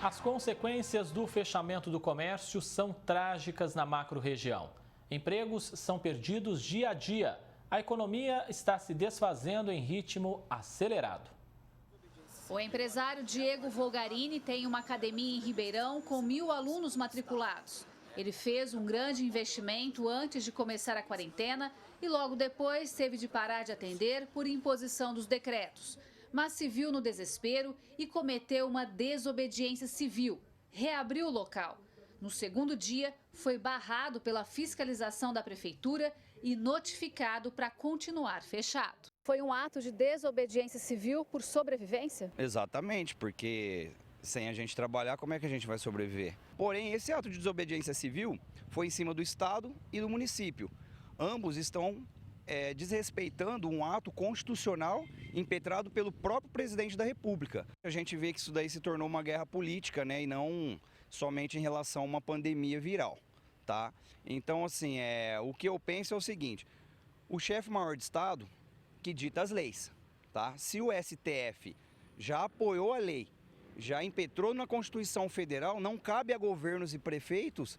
As consequências do fechamento do comércio são trágicas na macro-região. Empregos são perdidos dia a dia. A economia está se desfazendo em ritmo acelerado. O empresário Diego Volgarini tem uma academia em Ribeirão com 1.000 alunos matriculados. Ele fez um grande investimento antes de começar a quarentena e logo depois teve de parar de atender por imposição dos decretos. Mas se viu no desespero e cometeu uma desobediência civil. Reabriu o local. No segundo dia, foi barrado pela fiscalização da prefeitura e notificado para continuar fechado. Foi um ato de desobediência civil por sobrevivência? Exatamente, porque sem a gente trabalhar, como é que a gente vai sobreviver? Porém, esse ato de desobediência civil foi em cima do Estado e do município. Ambos estão desrespeitando um ato constitucional impetrado pelo próprio presidente da República. A gente vê que isso daí se tornou uma guerra política, né, e não somente em relação a uma pandemia viral, tá? Então, assim, o que eu penso é o seguinte: o chefe maior de Estado que dita as leis, tá? Se o STF já apoiou a lei, já impetrou na Constituição Federal, não cabe a governos e prefeitos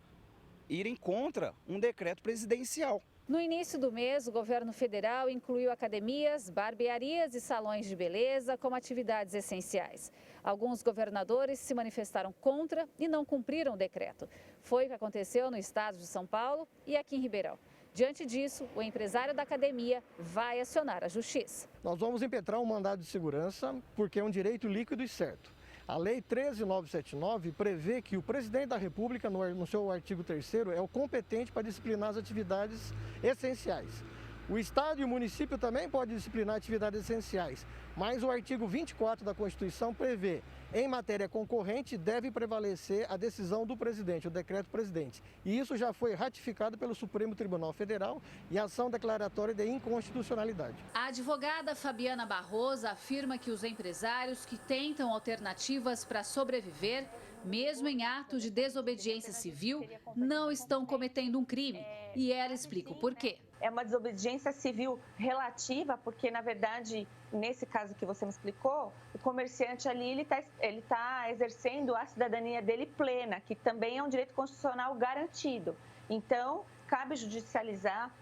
irem contra um decreto presidencial. No início do mês, o governo federal incluiu academias, barbearias e salões de beleza como atividades essenciais. Alguns governadores se manifestaram contra e não cumpriram o decreto. Foi o que aconteceu no estado de São Paulo e aqui em Ribeirão. Diante disso, o empresário da academia vai acionar a justiça. Nós vamos impetrar um mandado de segurança porque é um direito líquido e certo. A Lei 13.979 prevê que o presidente da República, no seu artigo 3º, é o competente para disciplinar as atividades essenciais. O Estado e o município também podem disciplinar atividades essenciais, mas o artigo 24 da Constituição prevê, em matéria concorrente, deve prevalecer a decisão do presidente, o decreto presidente. E isso já foi ratificado pelo Supremo Tribunal Federal e ação declaratória de inconstitucionalidade. A advogada Fabiana Barroso afirma que os empresários que tentam alternativas para sobreviver, mesmo em ato de desobediência civil, não estão cometendo um crime. E ela explica o porquê. É uma desobediência civil relativa, porque, na verdade, nesse caso que você me explicou, o comerciante ali ele tá exercendo a cidadania dele plena, que também é um direito constitucional garantido. Então, cabe judicializar,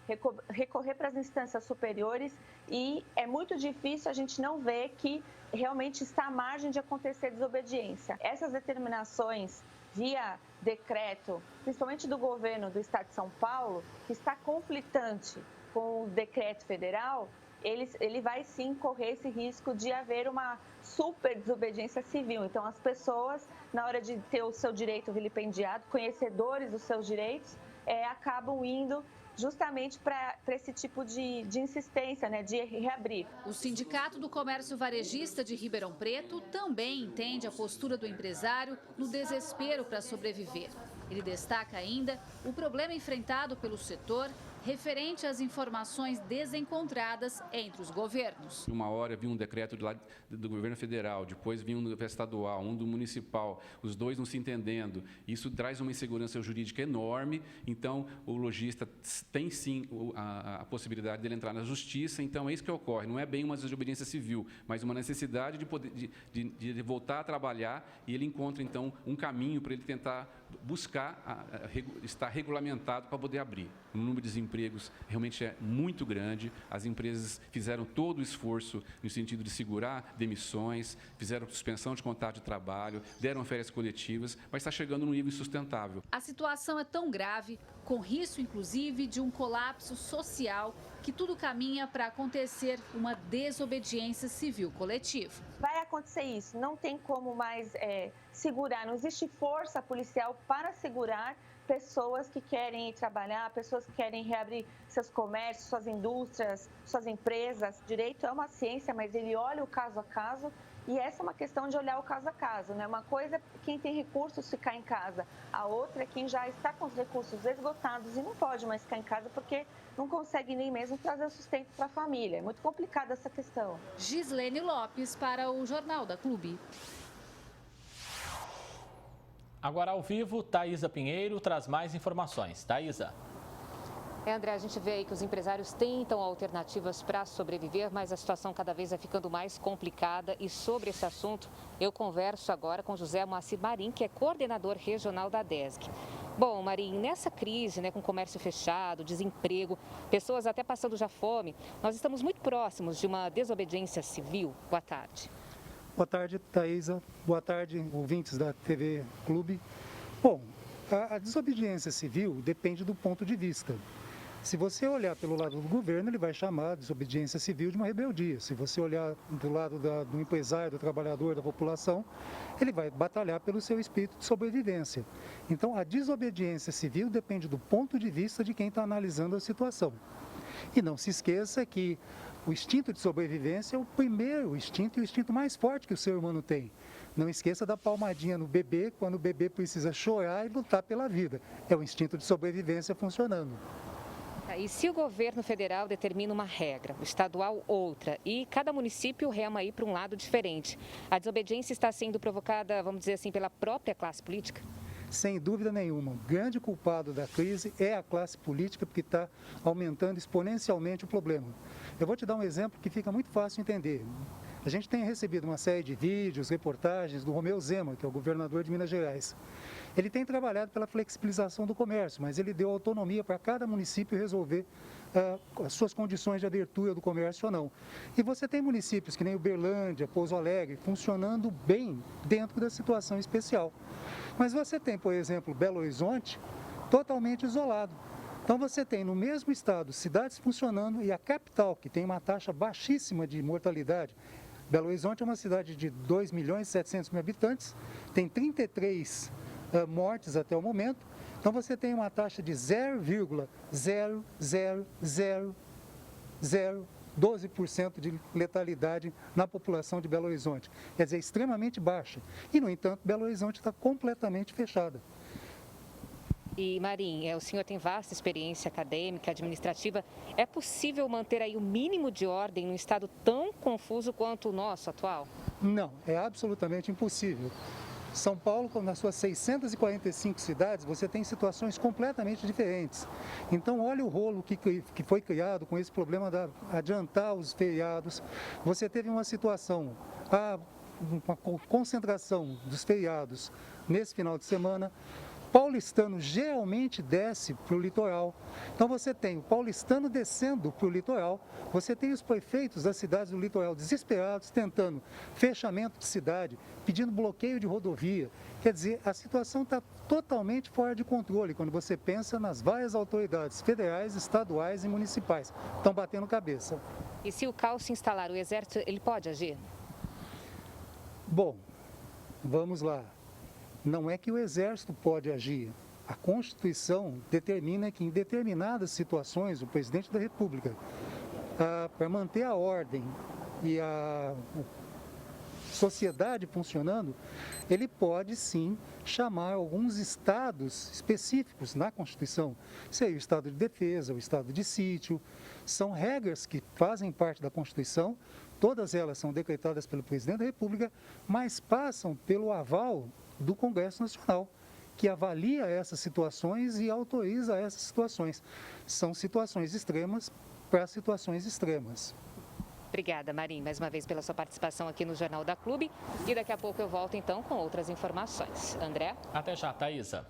recorrer para as instâncias superiores e é muito difícil a gente não ver que realmente está à margem de acontecer desobediência. Essas determinações via decreto, principalmente do governo do Estado de São Paulo, que está conflitante com o decreto federal, ele vai sim correr esse risco de haver uma super desobediência civil. Então, as pessoas, na hora de ter o seu direito vilipendiado, conhecedores dos seus direitos, acabam indo justamente para esse tipo de insistência, né, de reabrir. O Sindicato do Comércio Varejista de Ribeirão Preto também entende a postura do empresário no desespero para sobreviver. Ele destaca ainda o problema enfrentado pelo setor referente às informações desencontradas entre os governos. Uma hora vinha um decreto do governo federal, depois vinha um estadual, um do municipal, os dois não se entendendo. Isso traz uma insegurança jurídica enorme, então o lojista tem sim a possibilidade dele entrar na justiça, então é isso que ocorre. Não é bem uma desobediência civil, mas uma necessidade de voltar a trabalhar e ele encontra então um caminho para ele tentar buscar estar regulamentado para poder abrir. O número de desempregos realmente é muito grande. As empresas fizeram todo o esforço no sentido de segurar demissões, fizeram suspensão de contrato de trabalho, deram férias coletivas, mas está chegando num nível insustentável. A situação é tão grave, com risco inclusive de um colapso social, que tudo caminha para acontecer uma desobediência civil coletiva. Vai acontecer isso, não tem como mais segurar, não existe força policial para segurar pessoas que querem ir trabalhar, pessoas que querem reabrir seus comércios, suas indústrias, suas empresas. Direito é uma ciência, mas ele olha o caso a caso e essa é uma questão de olhar o caso a caso, né? Uma coisa é quem tem recursos ficar em casa, a outra é quem já está com os recursos esgotados e não pode mais ficar em casa porque não consegue nem mesmo trazer sustento para a família. É muito complicada essa questão. Gislene Lopes para o Jornal da Clube. Agora ao vivo, Thaisa Pinheiro traz mais informações. Thaisa. André, a gente vê aí que os empresários tentam alternativas para sobreviver, mas a situação cada vez vai ficando mais complicada. E sobre esse assunto, eu converso agora com José Moacir Marim, que é coordenador regional da DESG. Bom, Marim, nessa crise, com comércio fechado, desemprego, pessoas até passando já fome, nós estamos muito próximos de uma desobediência civil. Boa tarde. Boa tarde, Thaisa. Boa tarde, ouvintes da TV Clube. Bom, a desobediência civil depende do ponto de vista. Se você olhar pelo lado do governo, ele vai chamar a desobediência civil de uma rebeldia. Se você olhar do lado do empresário, do trabalhador, da população, ele vai batalhar pelo seu espírito de sobrevivência. Então, a desobediência civil depende do ponto de vista de quem está analisando a situação. E não se esqueça que o instinto de sobrevivência é o primeiro instinto e o instinto mais forte que o ser humano tem. Não esqueça da palmadinha no bebê, quando o bebê precisa chorar e lutar pela vida. É o instinto de sobrevivência funcionando. E se o governo federal determina uma regra, o estadual outra, e cada município rema aí para um lado diferente, a desobediência está sendo provocada, vamos dizer assim, pela própria classe política? Sem dúvida nenhuma. O grande culpado da crise é a classe política, porque está aumentando exponencialmente o problema. Eu vou te dar um exemplo que fica muito fácil de entender. A gente tem recebido uma série de vídeos, reportagens do Romeu Zema, que é o governador de Minas Gerais. Ele tem trabalhado pela flexibilização do comércio, mas ele deu autonomia para cada município resolver as suas condições de abertura do comércio ou não. E você tem municípios que nem Uberlândia, Pouso Alegre, funcionando bem dentro da situação especial. Mas você tem, por exemplo, Belo Horizonte, totalmente isolado. Então você tem no mesmo estado cidades funcionando e a capital, que tem uma taxa baixíssima de mortalidade. Belo Horizonte é uma cidade de 2.700.000 habitantes, tem 33 mortes até o momento. Então você tem uma taxa de 0,00012% de letalidade na população de Belo Horizonte. Quer dizer, extremamente baixa. E, no entanto, Belo Horizonte está completamente fechada. E, Marim, o senhor tem vasta experiência acadêmica, administrativa. É possível manter aí o mínimo de ordem num estado tão confuso quanto o nosso atual? Não, é absolutamente impossível. São Paulo, nas suas 645 cidades, você tem situações completamente diferentes. Então, olha o rolo que foi criado com esse problema de adiantar os feriados. Você teve uma situação, uma concentração dos feriados nesse final de semana. Paulistano geralmente desce para o litoral. Então você tem o paulistano descendo para o litoral, você tem os prefeitos das cidades do litoral desesperados, tentando fechamento de cidade, pedindo bloqueio de rodovia. Quer dizer, a situação está totalmente fora de controle quando você pensa nas várias autoridades federais, estaduais e municipais. Estão batendo cabeça. E se o caos se instalar, o Exército ele pode agir? Bom, vamos lá. Não é que o Exército pode agir. A Constituição determina que em determinadas situações o Presidente da República, para manter a ordem e a sociedade funcionando, ele pode sim chamar alguns estados específicos na Constituição. Seria o estado de defesa, o estado de sítio. São regras que fazem parte da Constituição. Todas elas são decretadas pelo Presidente da República, mas passam pelo aval do Congresso Nacional, que avalia essas situações e autoriza essas situações. São situações extremas para situações extremas. Obrigada, Marim, mais uma vez pela sua participação aqui no Jornal da Clube. E daqui a pouco eu volto então com outras informações. André? Até já, Thaisa.